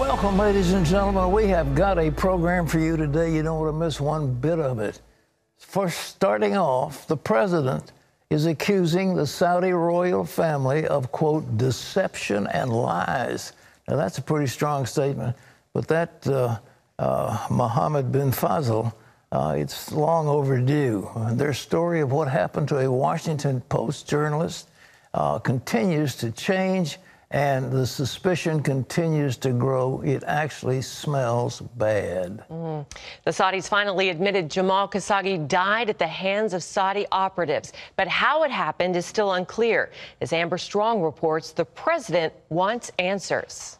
Welcome, ladies and gentlemen. We have got a program for you today. You don't want to miss one bit of it. First, starting off, the president is accusing the Saudi royal family of, quote, deception and lies. Now, that's a pretty strong statement, but that Mohammed bin Faisal, it's long overdue. Their story of what happened to a Washington Post journalist continues to change, and the suspicion continues to grow. It actually smells bad. The Saudis finally admitted Jamal Khashoggi died at the hands of Saudi operatives. But how it happened is still unclear. As Amber Strong reports, the president wants answers.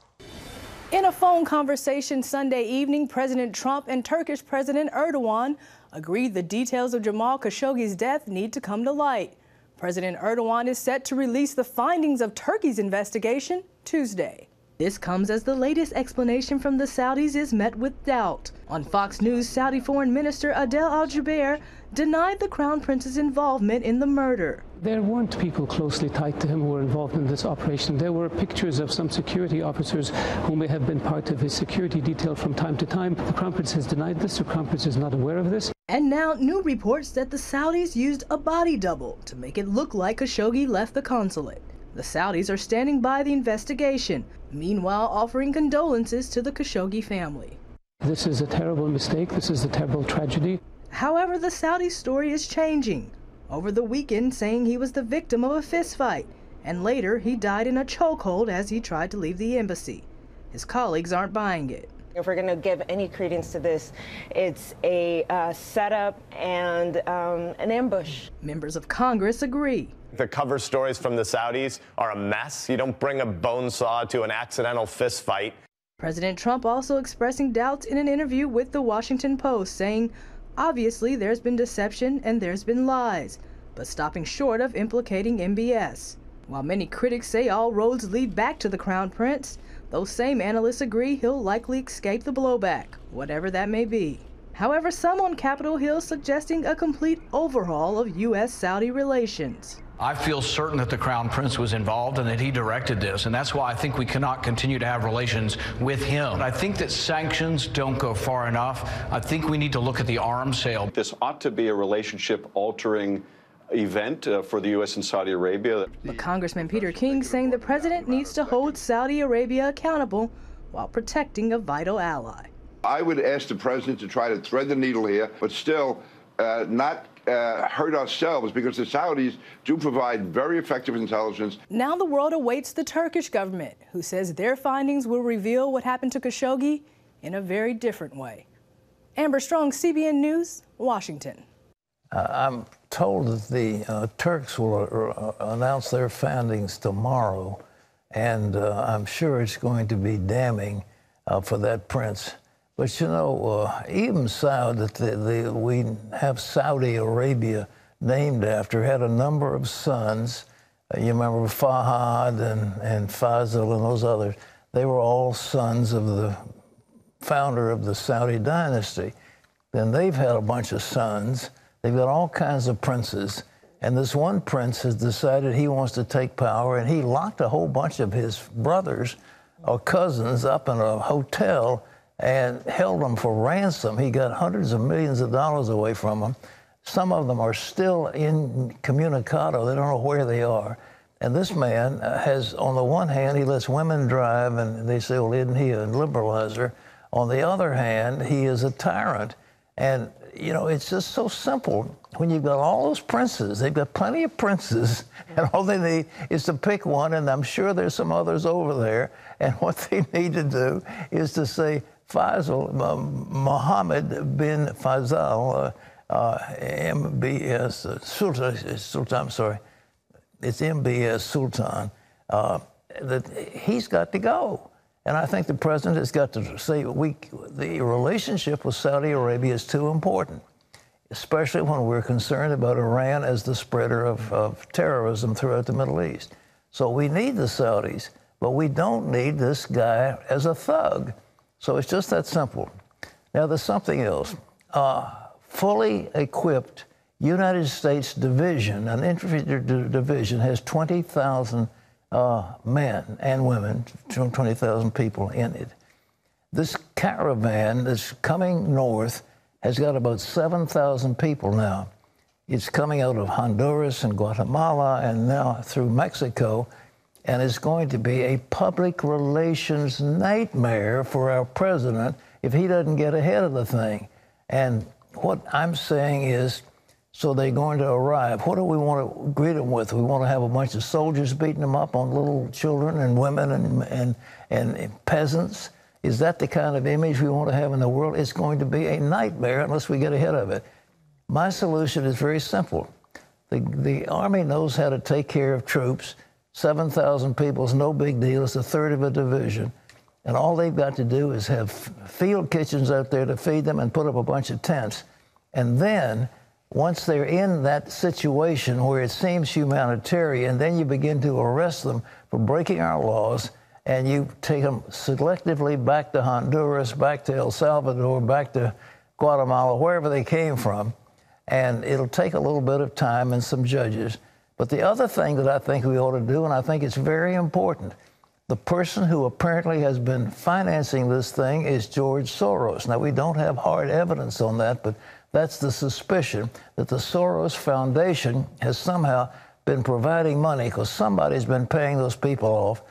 In a phone conversation Sunday evening, President Trump and Turkish President Erdogan agreed the details of Jamal Khashoggi's death need to come to light. President Erdogan is set to release the findings of Turkey's investigation Tuesday. This comes as the latest explanation from the Saudis is met with doubt. On Fox News, Saudi Foreign Minister Adel Al-Jubeir denied the Crown Prince's involvement in the murder. There weren't people closely tied to him who were involved in this operation. There were pictures of some security officers who may have been part of his security detail from time to time. The Crown Prince has denied this. The Crown Prince is not aware of this. And now new reports that the Saudis used a body double to make it look like Khashoggi left the consulate. The Saudis are standing by the investigation, meanwhile offering condolences to the Khashoggi family. This is a terrible mistake. This is a terrible tragedy. However, the Saudi story is changing. Over the weekend, saying he was the victim of a fistfight, and later he died in a chokehold as he tried to leave the embassy. His colleagues aren't buying it. If we're going to give any credence to this, it's a setup and an ambush. Members of Congress agree. The cover stories from the Saudis are a mess. You don't bring a bone saw to an accidental fist fight. President Trump also expressing doubts in an interview with the Washington Post, saying, obviously there's been deception and there's been lies, but stopping short of implicating MBS. While many critics say all roads lead back to the Crown Prince, those same analysts agree he'll likely escape the blowback, whatever that may be. However, some on Capitol Hill suggesting a complete overhaul of U.S.-Saudi relations. I feel certain that the Crown Prince was involved and that he directed this, and that's why I think we cannot continue to have relations with him. I think that sanctions don't go far enough. I think we need to look at the arms sale. This ought to be a relationship-altering event for the U.S. and Saudi Arabia. But Congressman Peter King saying the president needs to hold Saudi Arabia accountable while protecting a vital ally. I would ask the president to try to thread the needle here, but still not hurt ourselves, because the Saudis do provide very effective intelligence. Now the world awaits the Turkish government, who says their findings will reveal what happened to Khashoggi in a very different way. Amber Strong, CBN News, Washington. I'm told that the Turks will announce their findings tomorrow, and I'm sure it's going to be damning for that prince. But, you know, even Saudi, that we have Saudi Arabia named after, had a number of sons. You remember Fahad and Faisal and those others. They were all sons of the founder of the Saudi dynasty. Then they've had a bunch of sons. They've got all kinds of princes. And this one prince has decided he wants to take power, and he locked a whole bunch of his brothers or cousins up in a hotel and held them for ransom. He got hundreds of millions of dollars away from them. Some of them are still incommunicado. They don't know where they are. And this man has, on the one hand, he lets women drive, and they say, well, isn't he a liberalizer? On the other hand, he is a tyrant. And, you know, it's just so simple. When you've got all those princes, they've got plenty of princes, and all they need is to pick one, and I'm sure there's some others over there. And what they need to do is to say, Faisal, Mohammed bin Faisal, MBS Sultan, I'm sorry, it's MBS Sultan, that he's got to go. And I think the president has got to say the relationship with Saudi Arabia is too important, especially when we're concerned about Iran as the spreader of terrorism throughout the Middle East. So we need the Saudis, but we don't need this guy as a thug. So it's just that simple. Now, there's something else. Fully equipped United States division, an infantry division, has 20,000 men and women, 20,000 people in it. This caravan that's coming north has got about 7,000 people now. It's coming out of Honduras and Guatemala and now through Mexico, and it's going to be a public relations nightmare for our president if he doesn't get ahead of the thing. And what I'm saying is, so they're going to arrive. What do we want to greet them with? We want to have a bunch of soldiers beating them up on little children and women and peasants? Is that the kind of image we want to have in the world? It's going to be a nightmare unless we get ahead of it. My solution is very simple. The Army knows how to take care of troops. 7,000 people is no big deal. It's a third of a division. And all they've got to do is have field kitchens out there to feed them and put up a bunch of tents. And then, once they're in that situation where it seems humanitarian, then you begin to arrest them for breaking our laws, and you take them selectively back to Honduras, back to El Salvador, back to Guatemala, wherever they came from. And it'll take a little bit of time and some judges. But the other thing that I think we ought to do, and I think it's very important, the person who apparently has been financing this thing is George Soros. Now, we don't have hard evidence on that, but that's the suspicion that the Soros Foundation has somehow been providing money because somebody's been paying those people off.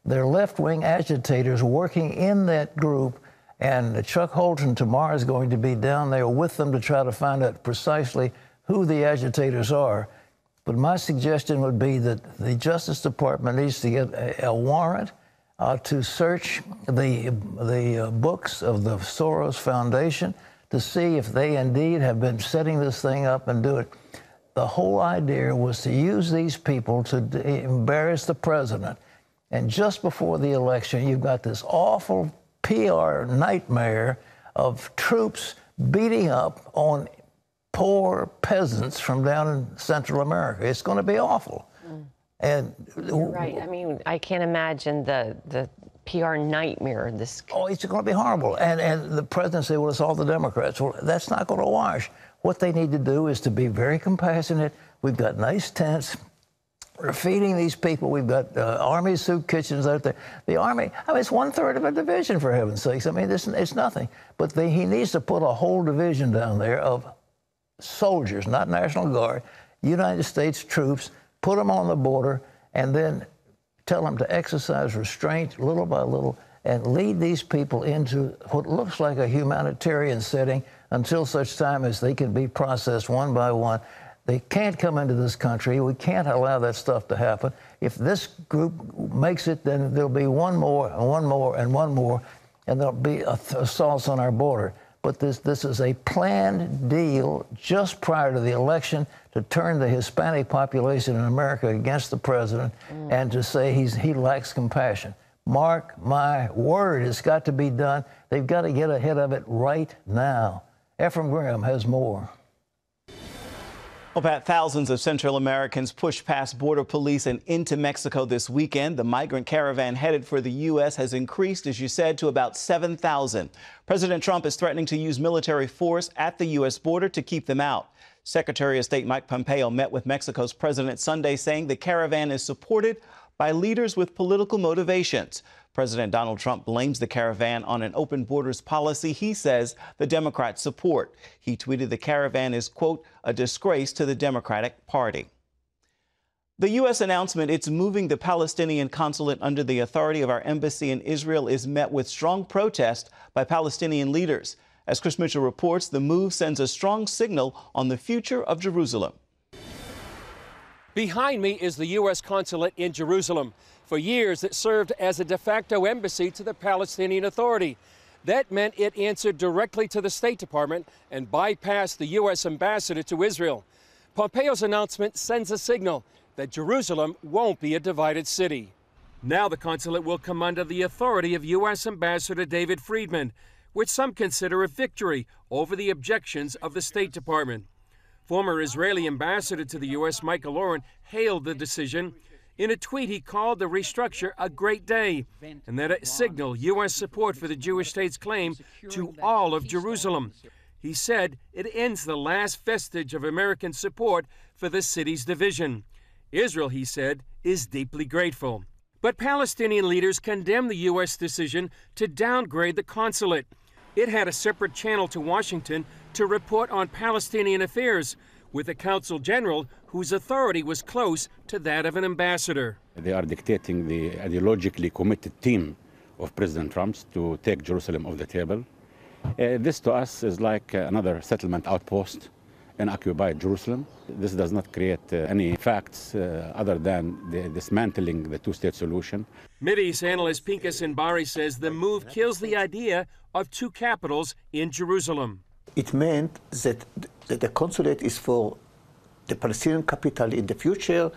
They're left-wing agitators working in that group, and Chuck Holton tomorrow is going to be down there with them to try to find out precisely who the agitators are. But my suggestion would be that the Justice Department needs to get a warrant to search the books of the Soros Foundation to see if they indeed have been setting this thing up and do it. The whole idea was to use these people to embarrass the president. And just before the election, you've got this awful PR nightmare of troops beating up on poor peasants from down in Central America. It's going to be awful. And you're right. I mean, I can't imagine the PR nightmare. Oh, it's going to be horrible. And the president said, well, it's all the Democrats. Well, that's not going to wash. What they need to do is to be very compassionate. We've got nice tents. We're feeding these people. We've got Army soup kitchens out there. The Army, I mean, it's 1/3 of a division, for heaven's sakes. I mean, it's nothing. But he needs to put a whole division down there of soldiers, not National Guard, United States troops, put them on the border, and then tell them to exercise restraint little by little and lead these people into what looks like a humanitarian setting until such time as they can be processed one by one. They can't come into this country. We can't allow that stuff to happen. If this group makes it, then there'll be one more, and one more, and one more, and there'll be assaults on our border. But this is a planned deal just prior to the election to turn the Hispanic population in America against the president and to say he lacks compassion. Mark my word, it's got to be done. They've got to get ahead of it right now. Ephraim Graham has more. Well, Pat, thousands of Central Americans pushed past border police and into Mexico this weekend. The migrant caravan headed for the U.S. has increased, as you said, to about 7,000. President Trump is threatening to use military force at the U.S. border to keep them out. Secretary of State Mike Pompeo met with Mexico's president Sunday, saying the caravan is supported by leaders with political motivations. President Donald Trump blames the caravan on an open borders policy he says the Democrats support. He tweeted the caravan is, quote, a disgrace to the Democratic Party. The U.S. announcement it's moving the Palestinian consulate under the authority of our embassy in Israel is met with strong protest by Palestinian leaders. As Chris Mitchell reports, the move sends a strong signal on the future of Jerusalem. Behind me is the U.S. consulate in Jerusalem. For years, it served as a de facto embassy to the Palestinian Authority. That meant it answered directly to the State Department and bypassed the U.S. ambassador to Israel. Pompeo's announcement sends a signal that Jerusalem won't be a divided city. Now the consulate will come under the authority of U.S. Ambassador David Friedman, which some consider a victory over the objections of the State Department. Former Israeli ambassador to the U.S., Michael Oren, hailed the decision. In a tweet, he called the restructure a great day and that it signaled U.S. support for the Jewish state's claim to all of Jerusalem. He said it ends the last vestige of American support for the city's division. Israel, he said, is deeply grateful. But Palestinian leaders condemn the U.S. decision to downgrade the consulate. It had a separate channel to Washington to report on Palestinian affairs, with a consul general whose authority was close to that of an ambassador. They are dictating the ideologically committed team of President Trump's to take Jerusalem off the table. This to us is like another settlement outpost in occupied Jerusalem. This does not create any facts other than dismantling the two-state solution. Mideast analyst Pinkas Inbari says the move kills the idea of two capitals in Jerusalem. It meant that the consulate is for the Palestinian capital in the future,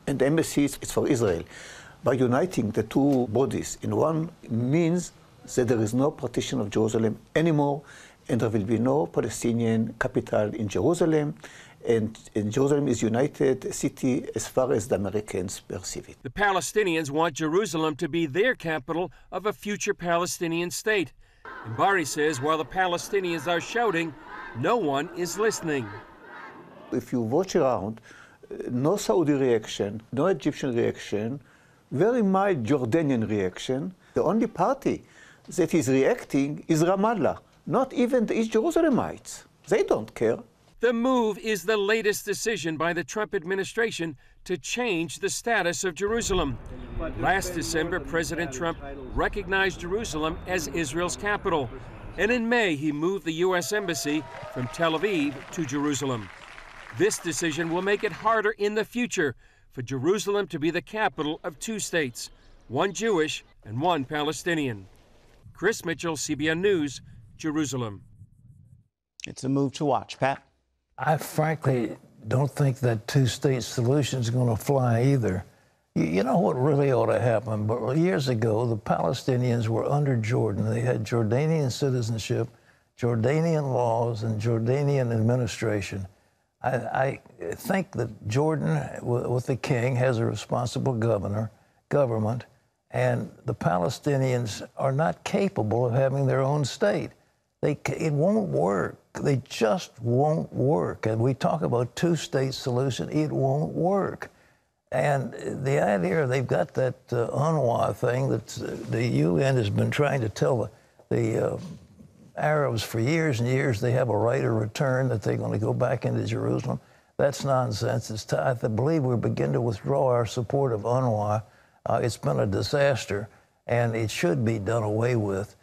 and the embassy is for Israel. By uniting the two bodies in one means that there is no partition of Jerusalem anymore, and there will be no Palestinian capital in Jerusalem, and Jerusalem is a united city as far as the Americans perceive it. The Palestinians want Jerusalem to be their capital of a future Palestinian state. Inbari says while the Palestinians are shouting, no one is listening. If you watch around, no Saudi reaction, no Egyptian reaction, very mild Jordanian reaction. The only party that is reacting is Ramallah, not even the East Jerusalemites. They don't care. The move is the latest decision by the Trump administration to change the status of Jerusalem. Last December, President Trump recognized Jerusalem as Israel's capital. And in May, he moved the U.S. Embassy from Tel Aviv to Jerusalem. This decision will make it harder in the future for Jerusalem to be the capital of two states, one Jewish and one Palestinian. Chris Mitchell, CBN News, Jerusalem. It's a move to watch. Pat? I frankly don't think that two-state solution is going to fly either. You know what really ought to happen? But years ago, the Palestinians were under Jordan. They had Jordanian citizenship, Jordanian laws, and Jordanian administration. I think that Jordan, with the king, has a responsible government, and the Palestinians are not capable of having their own state. It won't work. They just won't work. And we talk about two-state solution, it won't work. And the idea, they've got that UNRWA thing that the UN has been trying to tell the Arabs for years and years they have a right of return, that they're going to go back into Jerusalem. That's nonsense. I believe we begin to withdraw our support of UNRWA. It's been a disaster, and it should be done away with.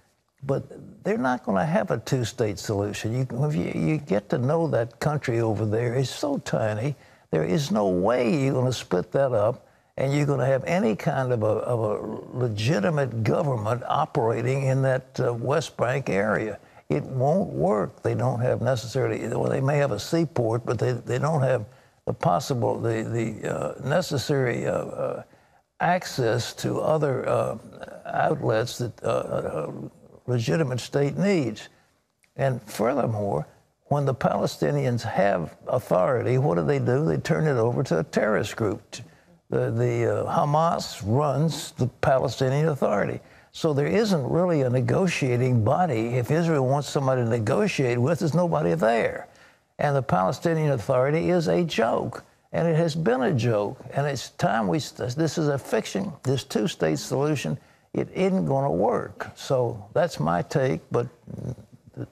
But they're not going to have a two-state solution. If you get to know that country over there, it's so tiny. There is no way you're going to split that up and you're going to have any kind of a legitimate government operating in that West Bank area. It won't work. They don't have necessarily, well, they may have a seaport, but they don't have the necessary access to other outlets that a legitimate state needs. And furthermore, when the Palestinians have authority, what do? They turn it over to a terrorist group. The Hamas runs the Palestinian Authority. So there isn't really a negotiating body. If Israel wants somebody to negotiate with, there's nobody there. And the Palestinian Authority is a joke. And it has been a joke. And it's time this is a fiction, this two-state solution. It isn't going to work. So that's my take, but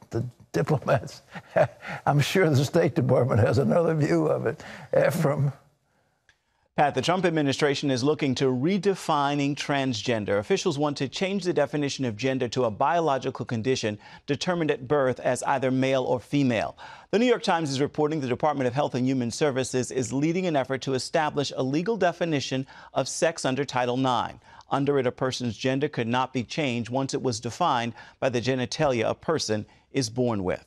the diplomats, I'm sure the State Department has another view of it. Ephraim. Pat, the Trump administration is looking to redefining transgender. Officials want to change the definition of gender to a biological condition determined at birth as either male or female. The New York Times is reporting the Department of Health and Human Services is leading an effort to establish a legal definition of sex under Title IX. Under it, a person's gender could not be changed once it was defined by the genitalia a person is born with.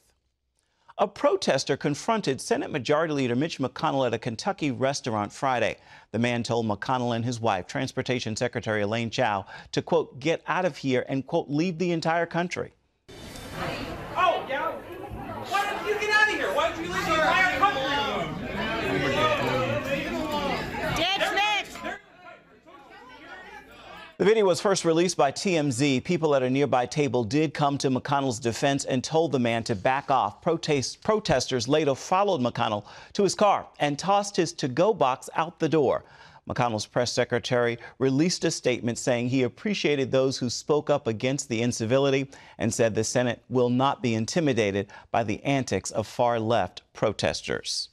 A protester confronted Senate Majority Leader Mitch McConnell at a Kentucky restaurant Friday. The man told McConnell and his wife, Transportation Secretary Elaine Chao, to, quote, get out of here and, quote, leave the entire country. Oh, yeah? Why don't you get out of here? Why don't you leave the entire country? The video was first released by TMZ. People at a nearby table did come to McConnell's defense and told the man to back off. Protesters later followed McConnell to his car and tossed his to-go box out the door. McConnell's press secretary released a statement saying he appreciated those who spoke up against the incivility and said the Senate will not be intimidated by the antics of far-left protesters.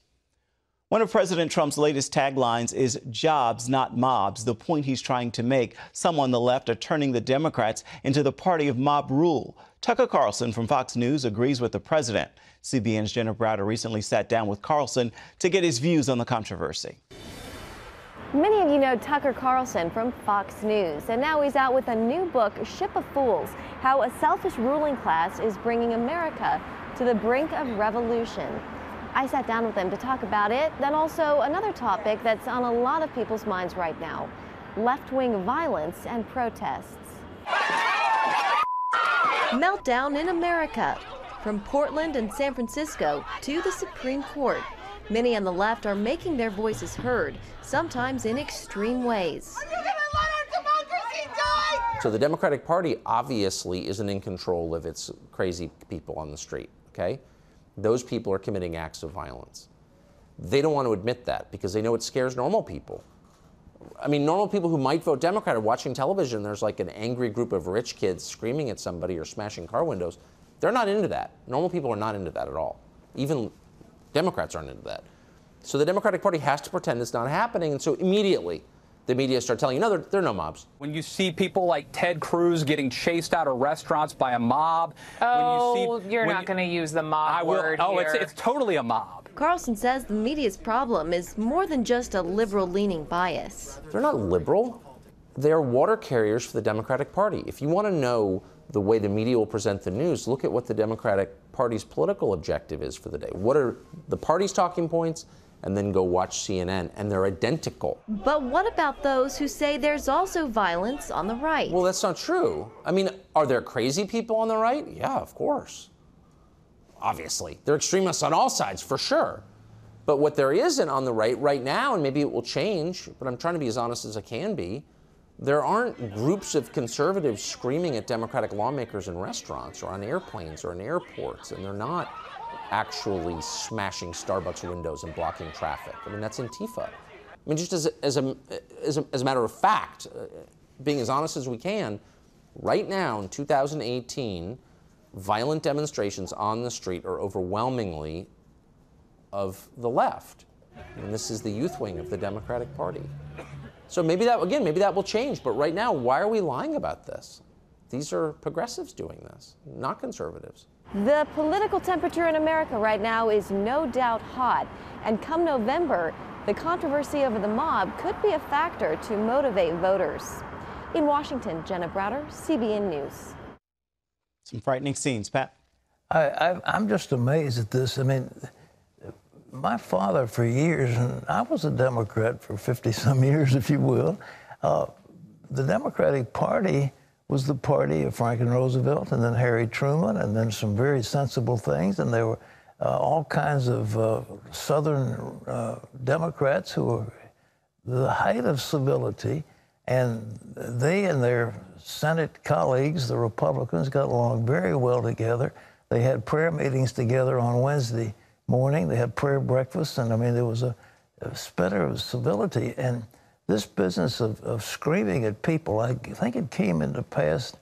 One of President Trump's latest taglines is jobs, not mobs, the point he's trying to make. Some on the left are turning the Democrats into the party of mob rule. Tucker Carlson from Fox News agrees with the president. CBN's Jenna Browder recently sat down with Carlson to get his views on the controversy. Many of you know Tucker Carlson from Fox News, and now he's out with a new book, Ship of Fools, How a Selfish Ruling Class is Bringing America to the Brink of Revolution. I sat down with him to talk about it, then also another topic that's on a lot of people's minds right now, left-wing violence and protests. Meltdown in America, from Portland and San Francisco to the Supreme Court. Many on the left are making their voices heard, sometimes in extreme ways. Are you gonna let our democracy die? So the Democratic Party obviously isn't in control of its crazy people on the street, okay? Those people are committing acts of violence. They don't want to admit that because they know it scares normal people. I mean, normal people who might vote Democrat are watching television. There's like an angry group of rich kids screaming at somebody or smashing car windows. They're not into that. Normal people are not into that at all. Even Democrats aren't into that. So the Democratic Party has to pretend it's not happening. And so immediately the media start telling you, no, there are no mobs. When you see people like Ted Cruz getting chased out of restaurants by a mob. Oh, you're not going to use the mob word here. Oh, here. It's totally a mob. Carlson says the media's problem is more than just a liberal-leaning bias. They're not liberal. They're water carriers for the Democratic Party. If you want to know the way the media will present the news, look at what the Democratic Party's political objective is for the day. What are the party's talking points? And then go watch CNN, and they're identical. But what about those who say there's also violence on the right? Well, that's not true. I mean, are there crazy people on the right? Yeah, of course. Obviously. There are extremists on all sides, for sure. But what there isn't on the right now, and maybe it will change, but I'm trying to be as honest as I can be, there aren't groups of conservatives screaming at Democratic lawmakers in restaurants or on airplanes or in airports, and they're not actually smashing Starbucks windows and blocking traffic. I mean, that's Antifa. I mean, just as a matter of fact, being as honest as we can, right now in 2018, violent demonstrations on the street are overwhelmingly of the left. And this is the youth wing of the Democratic Party. So maybe that, again, maybe that will change. But right now, why are we lying about this? These are progressives doing this, not conservatives. The political temperature in America right now is no doubt hot. And come November, the controversy over the mob could be a factor to motivate voters. In Washington, Jenna Browder, CBN News. Some frightening scenes, Pat. I'm just amazed at this. I mean, my father for years, and I was a Democrat for 50-some years, if you will, the Democratic Party was the party of Franklin Roosevelt and then Harry Truman and then some very sensible things. And there were all kinds of Southern Democrats who were the height of civility. And they and their Senate colleagues, the Republicans, got along very well together. They had prayer meetings together on Wednesday morning. They had prayer breakfasts. And I mean, there was a spitter of civility. And this business of screaming at people, I think it came into pass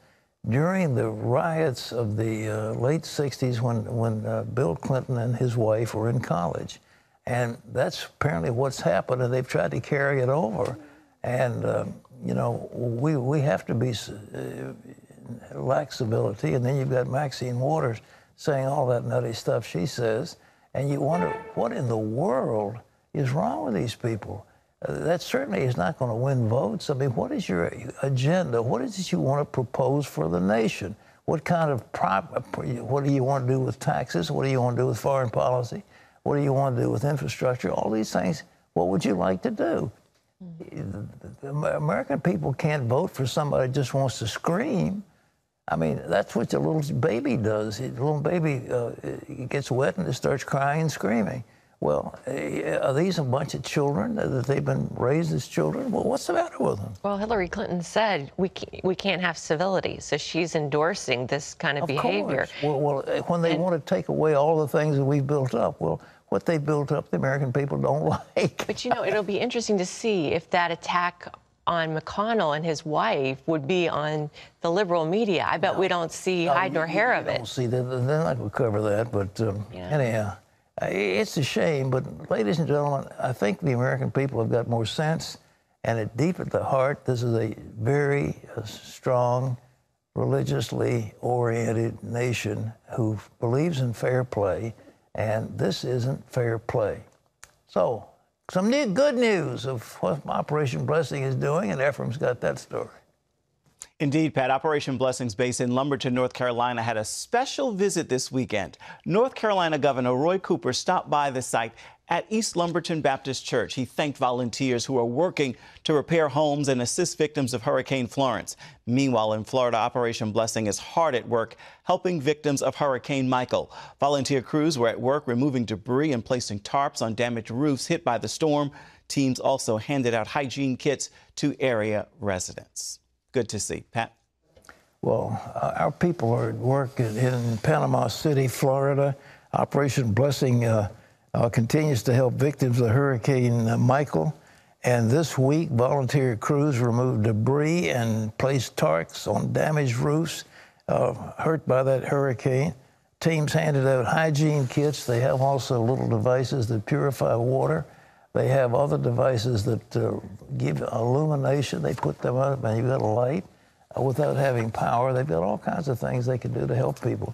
during the riots of the late 60s when Bill Clinton and his wife were in college. And that's apparently what's happened, and they've tried to carry it over. And, you know, we have to be lack civility. And then you've got Maxine Waters saying all that nutty stuff she says. And you wonder, what in the world is wrong with these people? That certainly is not going to win votes. I mean, what is your agenda? What is it you want to propose for the nation? What kind of what do you want to do with taxes? What do you want to do with foreign policy? What do you want to do with infrastructure? All these things, what would you like to do? The American people can't vote for somebody who just wants to scream. I mean, that's what the little baby does. The little baby gets wet and it starts crying and screaming. Well, are these a bunch of children that they've been raised as children? Well, what's the matter with them? Well, Hillary Clinton said we can't have civility, so she's endorsing this kind of behavior. Well, when they want to take away all the things that we've built up, well, what they built up, the American people don't like. But, you know, it'll be interesting to see if that attack on McConnell and his wife would be on the liberal media. I bet we don't see hide nor hair of it. Don't see that. They're not going to cover that. But anyhow, it's a shame. But, ladies and gentlemen, I think the American people have got more sense. And deep at the heart, this is a very strong, religiously oriented nation who believes in fair play. And this isn't fair play. So, some good news of what Operation Blessing is doing, and Ephraim's got that story. Indeed, Pat. Operation Blessing's base in Lumberton, North Carolina, had a special visit this weekend. North Carolina Governor Roy Cooper stopped by the site at East Lumberton Baptist Church. He thanked volunteers who are working to repair homes and assist victims of Hurricane Florence. Meanwhile, in Florida, Operation Blessing is hard at work helping victims of Hurricane Michael. Volunteer crews were at work removing debris and placing tarps on damaged roofs hit by the storm. Teams also handed out hygiene kits to area residents. Good to see. Pat? Well, our people are at work in Panama City, Florida. Operation Blessing continues to help victims of Hurricane Michael. And this week, volunteer crews removed debris and placed tarps on damaged roofs hurt by that hurricane. Teams handed out hygiene kits. They have also little devices that purify water. They have other devices that give illumination. They put them up, and you've got a light without having power. They've got all kinds of things they can do to help people.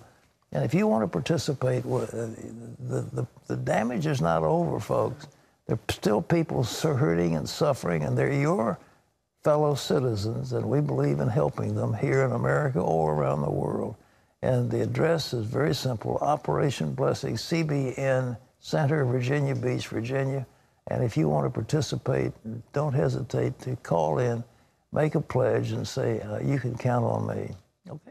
And if you want to participate, the damage is not over, folks. There are still people hurting and suffering, and they're your fellow citizens, and we believe in helping them here in America or around the world. And the address is very simple: Operation Blessing, CBN Center, Virginia Beach, Virginia. And if you want to participate, don't hesitate to call in, make a pledge, and say, you can count on me. Okay.